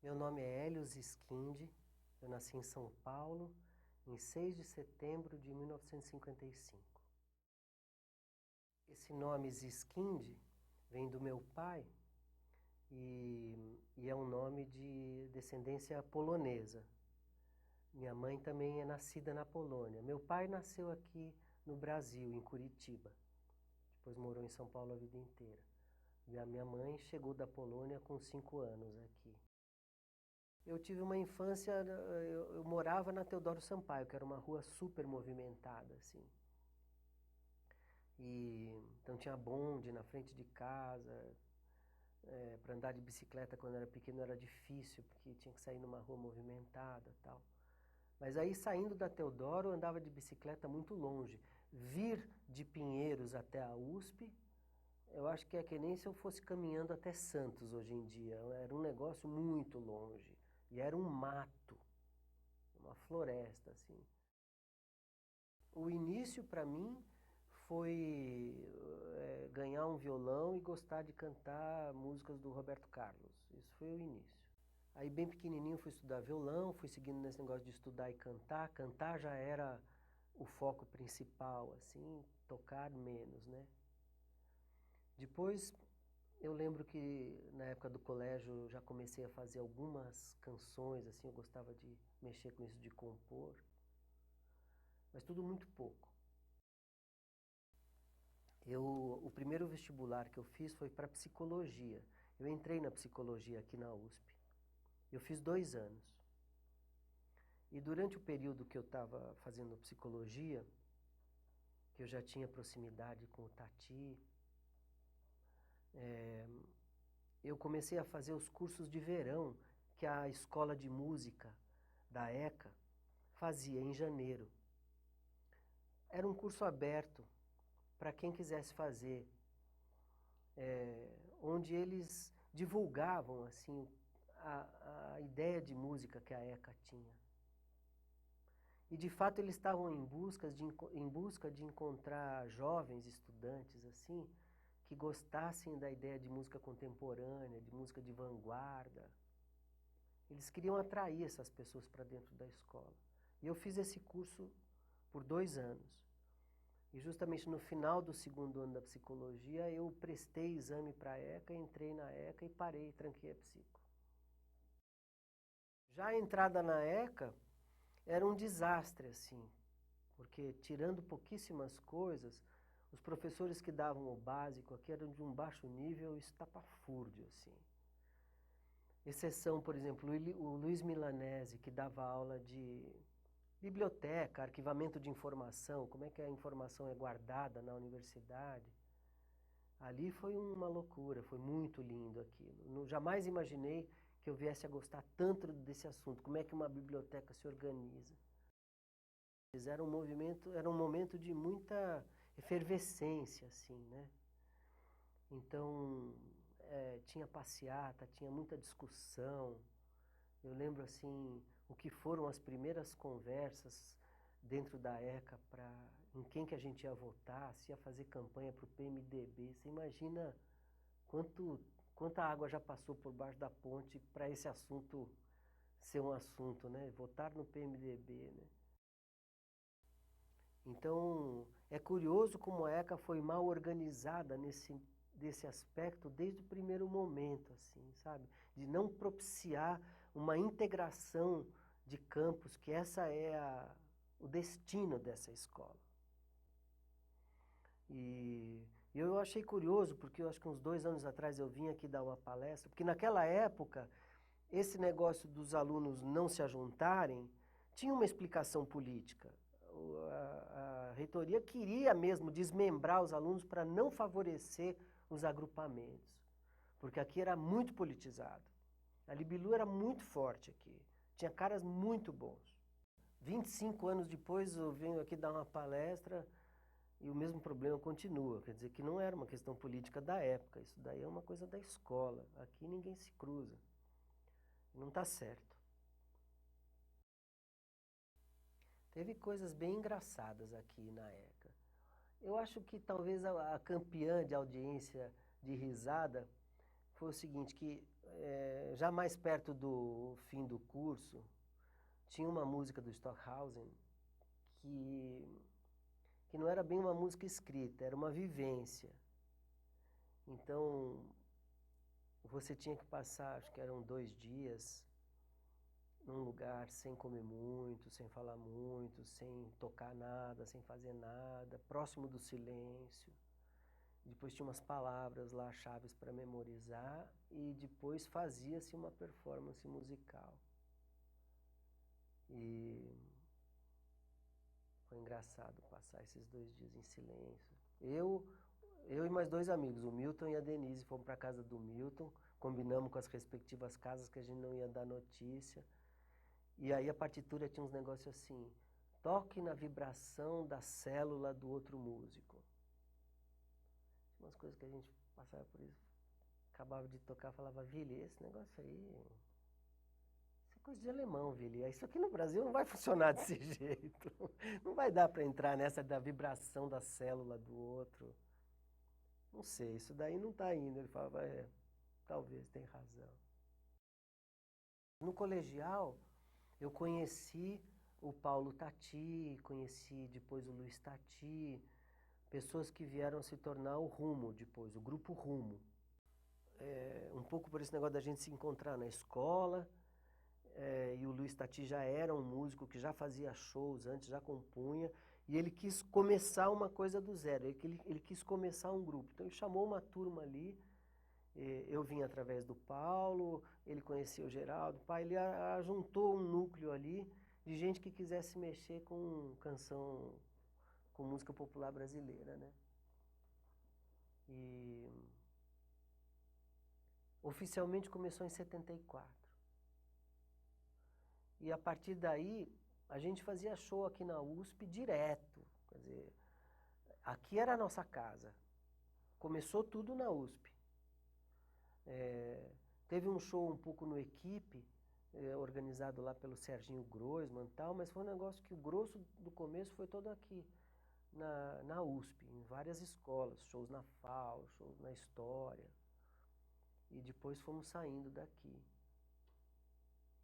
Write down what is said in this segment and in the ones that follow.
Meu nome é Hélio Ziskindi, eu nasci em São Paulo em 6 de setembro de 1955. Esse nome Ziskindi vem do meu pai e é um nome de descendência polonesa. Minha mãe também é nascida na Polônia. Meu pai nasceu aqui no Brasil, em Curitiba. Depois morou em São Paulo a vida inteira. E a minha mãe chegou da Polônia com 5 anos aqui. Eu tive uma infância, eu morava na Teodoro Sampaio, que era uma rua super movimentada, assim. Então tinha bonde na frente de casa, para andar de bicicleta quando eu era pequeno era difícil, porque tinha que sair numa rua movimentada e tal. Mas aí saindo da Teodoro eu andava de bicicleta muito longe. Vir de Pinheiros até a USP, eu acho que é que nem se eu fosse caminhando até Santos hoje em dia. Era um negócio muito longe. E era um mato, uma floresta, assim. O início para mim foi ganhar um violão e gostar de cantar músicas do Roberto Carlos. Isso foi o início. Aí bem pequenininho fui estudar violão, fui seguindo nesse negócio de estudar e cantar. Cantar já era o foco principal, assim, tocar menos, né? Depois eu lembro que na época do colégio eu já comecei a fazer algumas canções, assim, eu gostava de mexer com isso de compor, mas tudo muito pouco. O primeiro vestibular que eu fiz foi para psicologia. Eu entrei na psicologia aqui na USP. Eu fiz 2 anos. E durante o período que eu estava fazendo psicologia, que eu já tinha proximidade com o Tati, eu comecei a fazer os cursos de verão que a escola de música da ECA fazia em janeiro. Era um curso aberto para quem quisesse fazer, onde eles divulgavam assim a ideia de música que a ECA tinha. E de fato eles estavam em busca de encontrar jovens estudantes assim que gostassem da ideia de música contemporânea, de música de vanguarda. Eles queriam atrair essas pessoas para dentro da escola. E eu fiz esse curso por 2 anos. E justamente no final do 2º ano da psicologia, eu prestei exame para a ECA, entrei na ECA e parei, tranquei a psico. Já a entrada na ECA era um desastre, assim, porque tirando pouquíssimas coisas, os professores que davam o básico aqui eram de um baixo nível estapafúrdio, assim. Exceção, por exemplo, o Luiz Milanese, que dava aula de biblioteca, arquivamento de informação, como é que a informação é guardada na universidade. Ali foi uma loucura, foi muito lindo aquilo. Jamais imaginei que eu viesse a gostar tanto desse assunto, como é que uma biblioteca se organiza. Era um momento de muita efervescência, assim, né? Então, tinha passeata, tinha muita discussão. Eu lembro, assim, o que foram as primeiras conversas dentro da ECA em quem que a gente ia votar, se ia fazer campanha para o PMDB. Você imagina quanta água já passou por baixo da ponte para esse assunto ser um assunto, né? Votar no PMDB, né? Então, é curioso como a ECA foi mal organizada desse aspecto desde o primeiro momento, assim, sabe? De não propiciar uma integração de campos, que essa é o destino dessa escola. E eu achei curioso, porque eu acho que uns 2 anos atrás eu vim aqui dar uma palestra, porque naquela época, esse negócio dos alunos não se ajuntarem tinha uma explicação política. A reitoria queria mesmo desmembrar os alunos para não favorecer os agrupamentos, porque aqui era muito politizado. A Libilu era muito forte aqui, tinha caras muito bons. 25 anos depois eu venho aqui dar uma palestra e o mesmo problema continua, quer dizer que não era uma questão política da época, isso daí é uma coisa da escola, aqui ninguém se cruza, não está certo. Teve coisas bem engraçadas aqui na ECA. Eu acho que talvez a campeã de audiência de risada foi o seguinte, que já mais perto do fim do curso, tinha uma música do Stockhausen que não era bem uma música escrita, era uma vivência. Então, você tinha que passar, acho que eram 2 dias, num lugar sem comer muito, sem falar muito, sem tocar nada, sem fazer nada, próximo do silêncio. Depois tinha umas palavras lá, chaves para memorizar, e depois fazia-se uma performance musical. E foi engraçado passar esses 2 dias em silêncio. Eu e mais 2 amigos, o Milton e a Denise, fomos para a casa do Milton, combinamos com as respectivas casas que a gente não ia dar notícia. E aí a partitura tinha uns negócios assim, toque na vibração da célula do outro músico. Tinha umas coisas que a gente passava por isso, acabava de tocar, falava, Vili, esse negócio aí, isso é coisa de alemão, Vili. Isso aqui no Brasil não vai funcionar desse jeito. Não vai dar para entrar nessa da vibração da célula do outro. Não sei, isso daí não está indo. Ele falava, talvez, tem razão. No colegial, eu conheci o Paulo Tati, conheci depois o Luiz Tati, pessoas que vieram se tornar o Rumo depois, o Grupo Rumo. Um pouco por esse negócio da gente se encontrar na escola, e o Luiz Tati já era um músico que já fazia shows antes, já compunha, e ele quis começar uma coisa do zero, ele quis começar um grupo. Então ele chamou uma turma ali, eu vim através do Paulo, ele conhecia o Geraldo, ele juntou um núcleo ali de gente que quisesse mexer com canção, com música popular brasileira, né? E oficialmente começou em 74. E a partir daí, a gente fazia show aqui na USP direto. Quer dizer, aqui era a nossa casa. Começou tudo na USP. Teve um show um pouco no Equipe, organizado lá pelo Serginho Groisman e tal, mas foi um negócio que o grosso do começo foi todo aqui, na USP, em várias escolas, shows na FAO, shows na História. E depois fomos saindo daqui.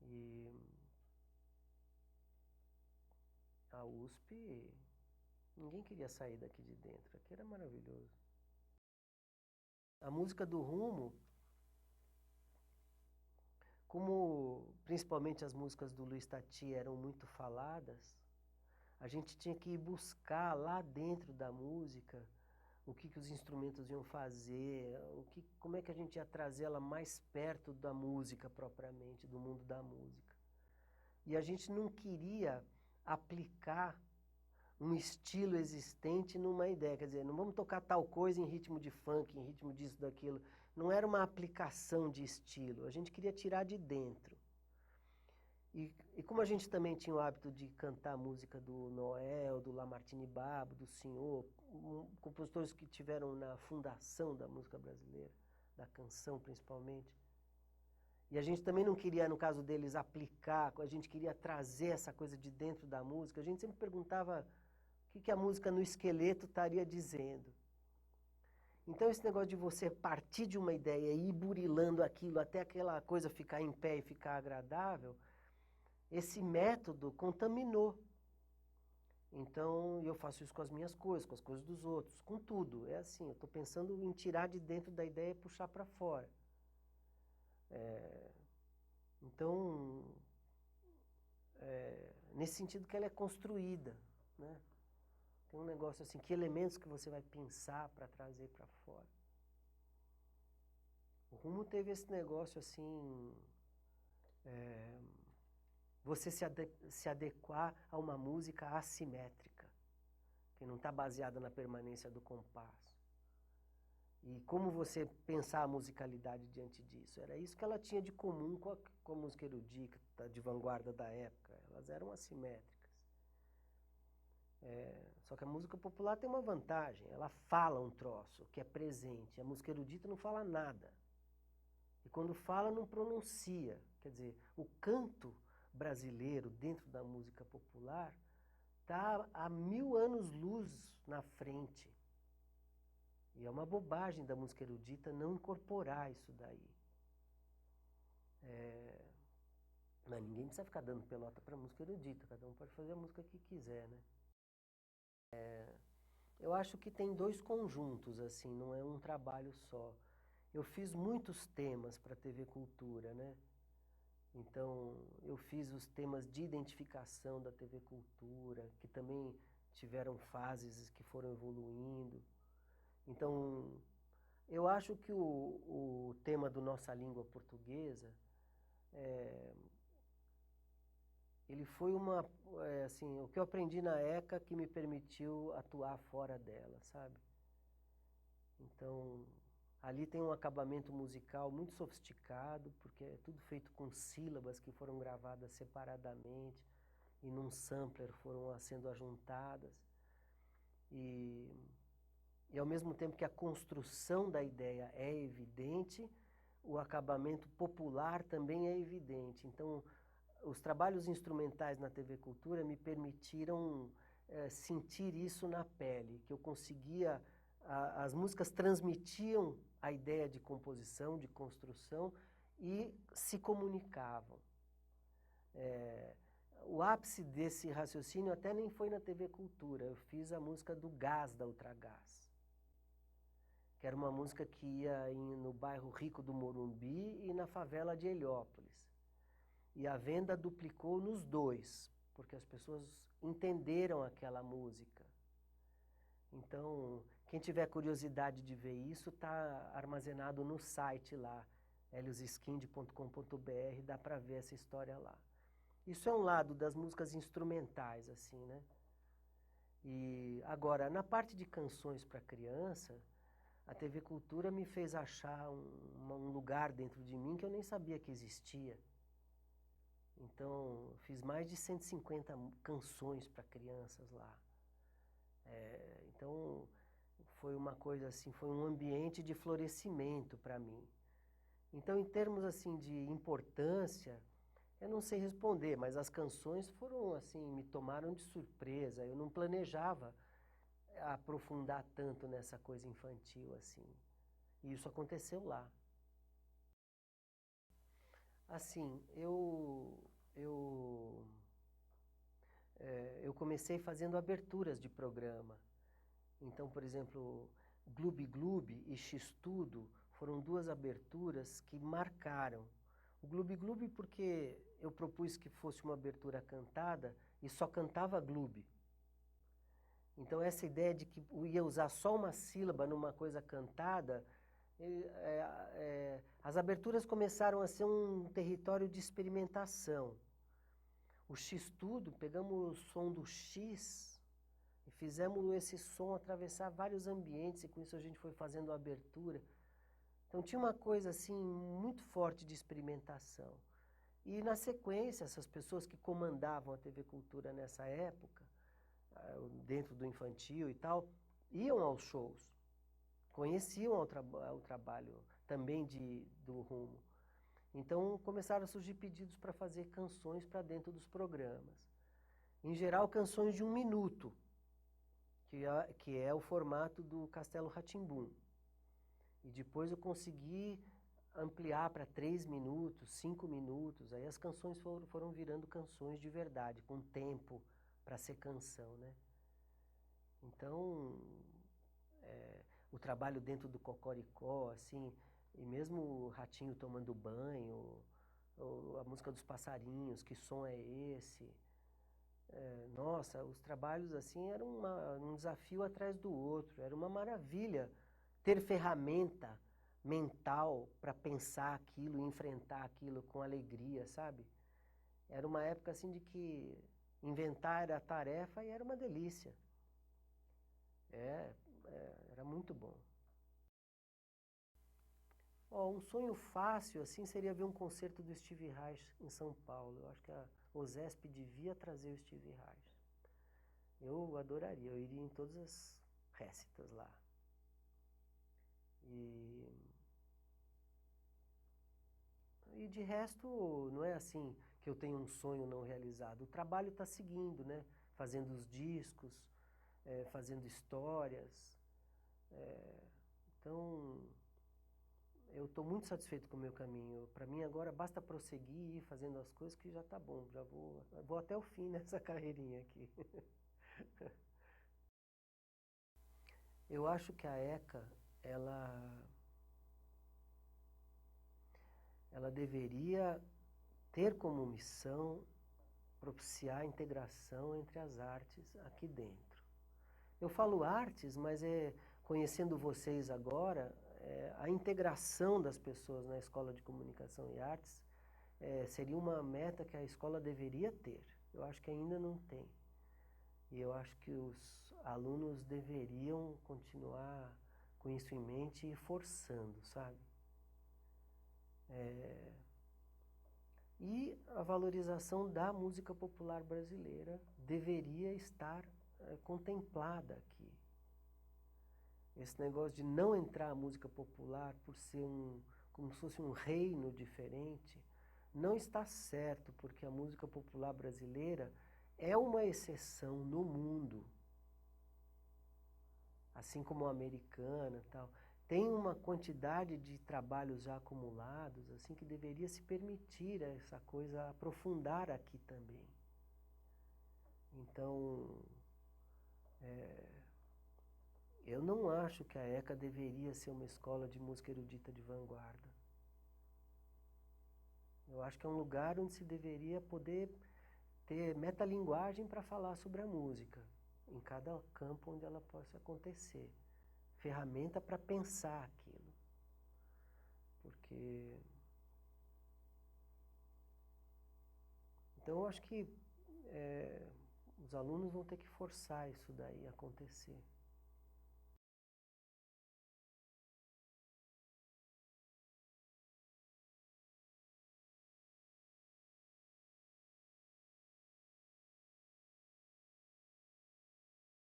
E a USP, ninguém queria sair daqui de dentro, aqui era maravilhoso. A música do Rumo, como principalmente as músicas do Luiz Tati eram muito faladas, a gente tinha que ir buscar lá dentro da música o que os instrumentos iam fazer, como é que a gente ia trazer ela mais perto da música propriamente, do mundo da música. E a gente não queria aplicar um estilo existente numa ideia, quer dizer, não vamos tocar tal coisa em ritmo de funk, em ritmo disso, daquilo. Não era uma aplicação de estilo, a gente queria tirar de dentro. E como a gente também tinha o hábito de cantar música do Noel, do Lamartine Babo, do Senhor, compositores que tiveram na fundação da música brasileira, da canção principalmente, e a gente também não queria, no caso deles, aplicar, a gente queria trazer essa coisa de dentro da música, a gente sempre perguntava o que a música no esqueleto estaria dizendo. Então esse negócio de você partir de uma ideia e ir burilando aquilo até aquela coisa ficar em pé e ficar agradável, esse método contaminou. Então eu faço isso com as minhas coisas, com as coisas dos outros, com tudo. É assim, eu estou pensando em tirar de dentro da ideia e puxar para fora. Então, nesse sentido que ela é construída, né? Tem um negócio assim, que elementos que você vai pensar para trazer para fora. O Rumo teve esse negócio assim, você se adequar a uma música assimétrica, que não está baseada na permanência do compasso. E como você pensar a musicalidade diante disso? Era isso que ela tinha de comum com a música erudita, de vanguarda da época. Elas eram assimétricas. Só que a música popular tem uma vantagem, ela fala um troço, que é presente. A música erudita não fala nada. E quando fala, não pronuncia. Quer dizer, o canto brasileiro dentro da música popular está a 1000 anos-luz na frente E é uma bobagem da música erudita não incorporar isso daí. Mas ninguém precisa ficar dando pelota para música erudita, cada um pode fazer a música que quiser, né? Eu acho que tem dois conjuntos, assim, não é um trabalho só. Eu fiz muitos temas para a TV Cultura, né? Então, eu fiz os temas de identificação da TV Cultura, que também tiveram fases que foram evoluindo. Então, eu acho que o tema do Nossa Língua Portuguesa, ele foi assim, o que eu aprendi na ECA que me permitiu atuar fora dela, sabe? Então, ali tem um acabamento musical muito sofisticado, porque é tudo feito com sílabas que foram gravadas separadamente e num sampler foram sendo ajuntadas. E ao mesmo tempo que a construção da ideia é evidente, o acabamento popular também é evidente. Então, os trabalhos instrumentais na TV Cultura me permitiram sentir isso na pele, que eu conseguia, as músicas transmitiam a ideia de composição, de construção e se comunicavam. O ápice desse raciocínio até nem foi na TV Cultura, eu fiz a música do Gás, da Ultragás, que era uma música que ia no bairro rico do Morumbi e na favela de Heliópolis. E a venda duplicou nos dois, porque as pessoas entenderam aquela música. Então, quem tiver curiosidade de ver isso, está armazenado no site lá, heliosskind.com.br, dá para ver essa história lá. Isso é um lado das músicas instrumentais, assim, né? E agora, na parte de canções para criança, a TV Cultura me fez achar um lugar dentro de mim que eu nem sabia que existia. Então, fiz mais de 150 canções para crianças lá. Então, foi uma coisa assim, foi um ambiente de florescimento para mim. Então, em termos assim de importância, eu não sei responder, mas as canções foram assim, me tomaram de surpresa. Eu não planejava aprofundar tanto nessa coisa infantil assim. E isso aconteceu lá. Assim, eu comecei fazendo aberturas de programa. Então, por exemplo, Gloob Gloob e X-Tudo foram duas aberturas que marcaram. O Gloob Gloob porque eu propus que fosse uma abertura cantada e só cantava Gloob. Então essa ideia de que eu ia usar só uma sílaba numa coisa cantada, as aberturas começaram a ser um território de experimentação. O X-Tudo, pegamos o som do X e fizemos esse som atravessar vários ambientes e com isso a gente foi fazendo a abertura. Então tinha uma coisa assim muito forte de experimentação. E na sequência, essas pessoas que comandavam a TV Cultura nessa época, dentro do infantil e tal, iam aos shows, conheciam o trabalho também do Rumo. Então começaram a surgir pedidos para fazer canções para dentro dos programas. Em geral, canções de 1 minuto, que é o formato do Castelo Rá-Tim-Bum. E depois eu consegui ampliar para 3 minutos, 5 minutos. Aí as canções foram virando canções de verdade, com tempo para ser canção, né? Então, o trabalho dentro do Cocoricó, assim, e mesmo o ratinho tomando banho, ou a música dos passarinhos, que som é esse? Nossa, os trabalhos assim eram um desafio atrás do outro, era uma maravilha ter ferramenta mental para pensar aquilo e enfrentar aquilo com alegria, sabe? Era uma época assim de que inventar era a tarefa e era uma delícia. Era muito bom. Um sonho fácil assim seria ver um concerto do Stevie Reich em São Paulo. Eu acho que a OSESP devia trazer o Stevie Reich. Eu adoraria, eu iria em todas as récitas lá. E de resto, não é assim que eu tenho um sonho não realizado. O trabalho está seguindo, né? Fazendo os discos, fazendo histórias. Então, eu estou muito satisfeito com o meu caminho. Para mim agora basta prosseguir e ir fazendo as coisas que já está bom. Já vou até o fim nessa carreirinha aqui. Eu acho que a ECA, ela deveria ter como missão propiciar a integração entre as artes aqui dentro. Eu falo artes, mas conhecendo vocês agora, a integração das pessoas na Escola de Comunicação e Artes seria uma meta que a escola deveria ter. Eu acho que ainda não tem. E eu acho que os alunos deveriam continuar com isso em mente e forçando, sabe? E a valorização da música popular brasileira deveria estar contemplada aqui. Esse negócio de não entrar a música popular por ser como se fosse um reino diferente, não está certo, porque a música popular brasileira é uma exceção no mundo. Assim como a americana e tal. Tem uma quantidade de trabalhos já acumulados, assim, que deveria se permitir essa coisa aprofundar aqui também. Então, eu não acho que a ECA deveria ser uma escola de música erudita de vanguarda. Eu acho que é um lugar onde se deveria poder ter metalinguagem para falar sobre a música, em cada campo onde ela possa acontecer. Ferramenta para pensar aquilo. Porque... Então, eu acho que os alunos vão ter que forçar isso daí acontecer.